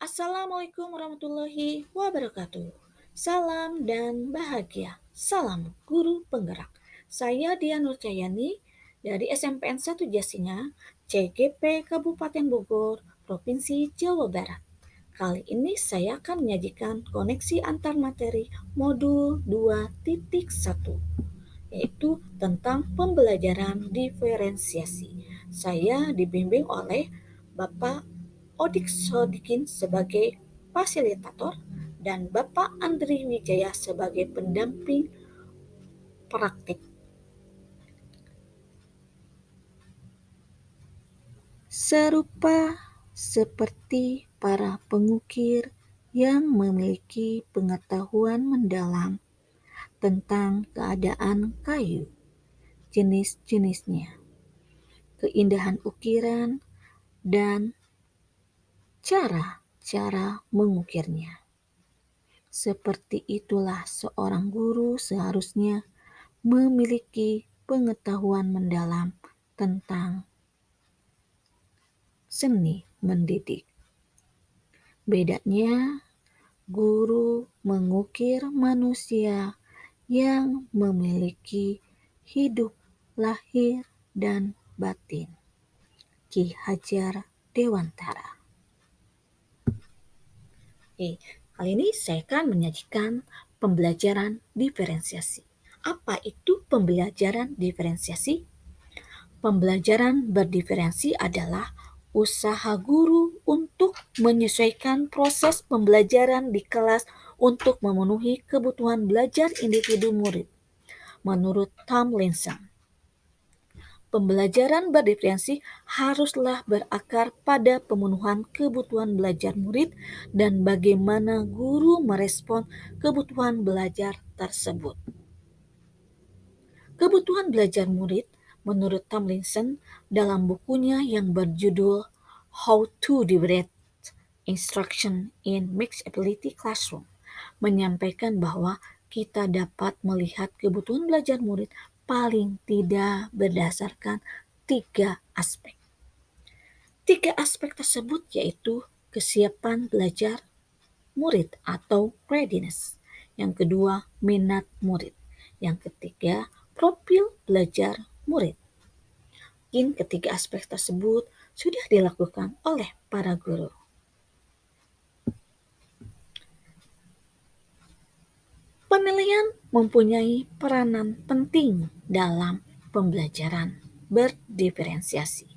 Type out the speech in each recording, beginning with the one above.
Assalamualaikum warahmatullahi wabarakatuh. Salam dan bahagia. Salam guru penggerak. Saya Dian Nurcayani dari SMPN 1 Jasinga, CGP Kabupaten Bogor, Provinsi Jawa Barat. Kali ini saya akan menyajikan koneksi antar materi modul 2.1, yaitu tentang pembelajaran diferensiasi. Saya dibimbing oleh Bapak Odik Sodikin sebagai fasilitator dan Bapak Andri Wijaya sebagai pendamping praktik. Serupa seperti para pengukir yang memiliki pengetahuan mendalam tentang keadaan kayu, jenis-jenisnya, keindahan ukiran, dan cara-cara mengukirnya. Seperti itulah seorang guru seharusnya memiliki pengetahuan mendalam tentang seni mendidik. Bedanya, guru mengukir manusia yang memiliki hidup lahir dan batin. Ki Hajar Dewantara. Kali ini saya akan menyajikan pembelajaran diferensiasi. Apa itu pembelajaran diferensiasi? Pembelajaran berdiferensi adalah usaha guru untuk menyesuaikan proses pembelajaran di kelas untuk memenuhi kebutuhan belajar individu murid. Menurut Tomlinson, pembelajaran berdiferensi haruslah berakar pada pemenuhan kebutuhan belajar murid dan bagaimana guru merespon kebutuhan belajar tersebut. Kebutuhan belajar murid, menurut Tomlinson, dalam bukunya yang berjudul How to Divide Instruction in Mixed Ability Classroom, menyampaikan bahwa kita dapat melihat kebutuhan belajar murid paling tidak berdasarkan 3 aspek. 3 aspek tersebut yaitu kesiapan belajar murid atau readiness. Yang kedua, minat murid. Yang ketiga, profil belajar murid. Mungkin ketiga aspek tersebut sudah dilakukan oleh para guru. Penilaian mempunyai peranan penting dalam pembelajaran berdiferensiasi,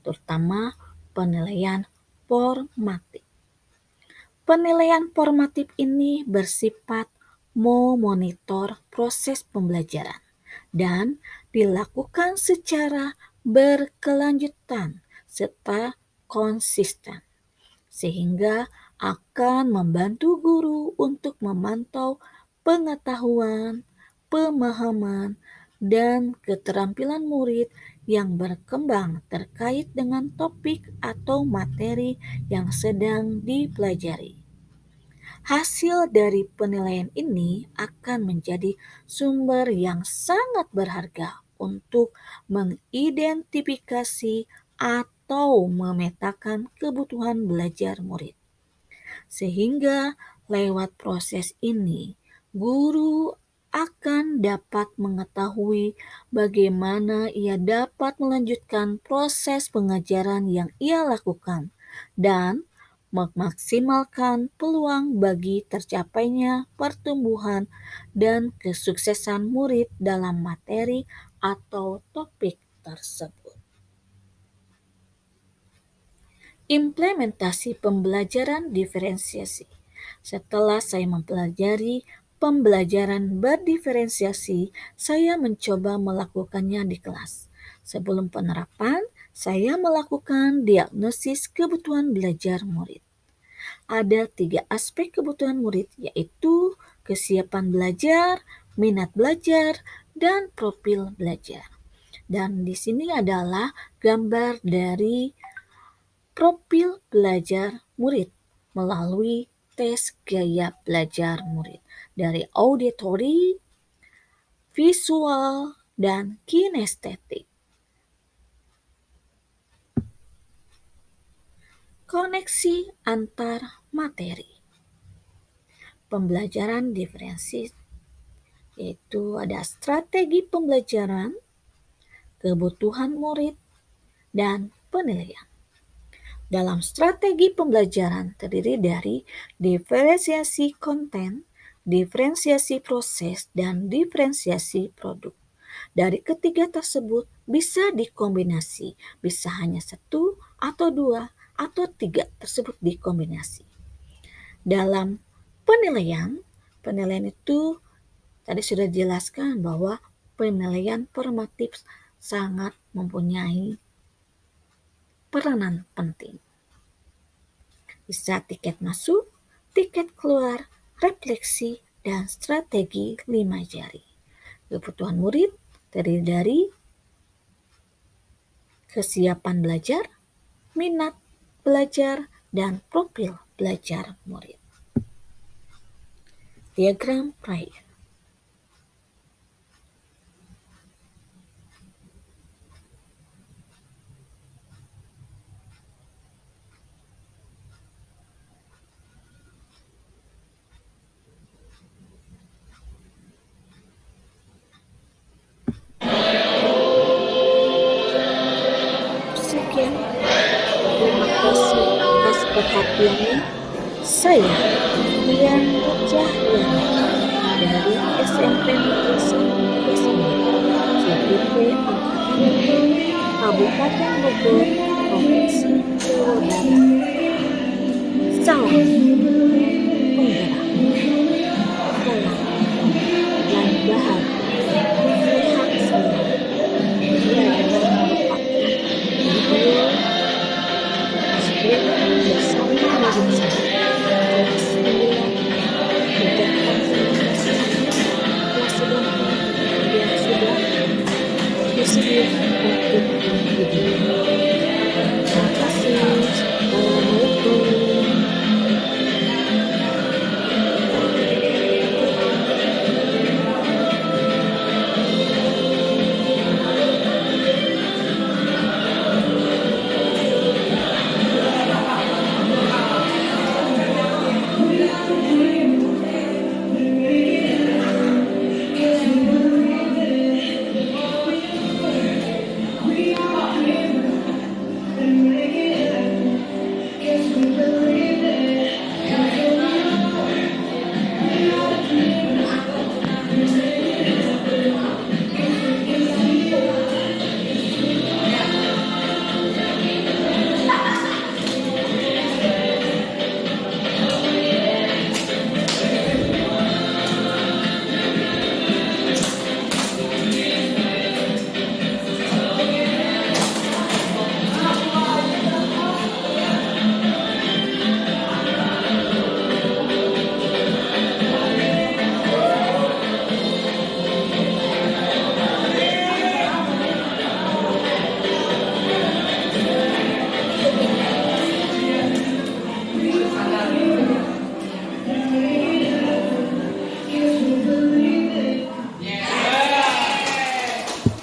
terutama penilaian formatif. Penilaian formatif ini bersifat memonitor proses pembelajaran dan dilakukan secara berkelanjutan serta konsisten, sehingga akan membantu guru untuk memantau pengetahuan, pemahaman, dan keterampilan murid yang berkembang terkait dengan topik atau materi yang sedang dipelajari. Hasil dari penilaian ini akan menjadi sumber yang sangat berharga untuk mengidentifikasi atau memetakan kebutuhan belajar murid. Sehingga lewat proses ini, guru akan dapat mengetahui bagaimana ia dapat melanjutkan proses pengajaran yang ia lakukan dan memaksimalkan peluang bagi tercapainya pertumbuhan dan kesuksesan murid dalam materi atau topik tersebut. Implementasi pembelajaran diferensiasi. Setelah saya mempelajari pembelajaran berdiferensiasi, saya mencoba melakukannya di kelas. Sebelum penerapan, saya melakukan diagnosis kebutuhan belajar murid. Ada 3 aspek kebutuhan murid, yaitu kesiapan belajar, minat belajar, dan profil belajar. Dan di sini adalah gambar dari profil belajar murid melalui tes gaya belajar murid dari auditory, visual, dan kinestetik. Koneksi antar materi. Pembelajaran diferensiasi yaitu ada strategi pembelajaran, kebutuhan murid, dan penilaian. Dalam strategi pembelajaran terdiri dari diferensiasi konten, diferensiasi proses, dan diferensiasi produk. Dari ketiga tersebut bisa dikombinasi, bisa hanya satu atau dua atau tiga tersebut dikombinasi. Dalam penilaian, penilaian itu tadi sudah dijelaskan bahwa penilaian formatif sangat mempunyai peranan penting. Bisa tiket masuk, tiket keluar, refleksi, dan strategi 5 jari. Kebutuhan murid terdiri dari kesiapan belajar, minat belajar, dan profil belajar murid. Diagram Prayer. Sekian, terima kasih atas perhatiannya. Saya Dian Cahyani dari SMP Negeri 1 CPP Angkatan 20, Kabupaten Bogor, Provinsi Jawa Barat.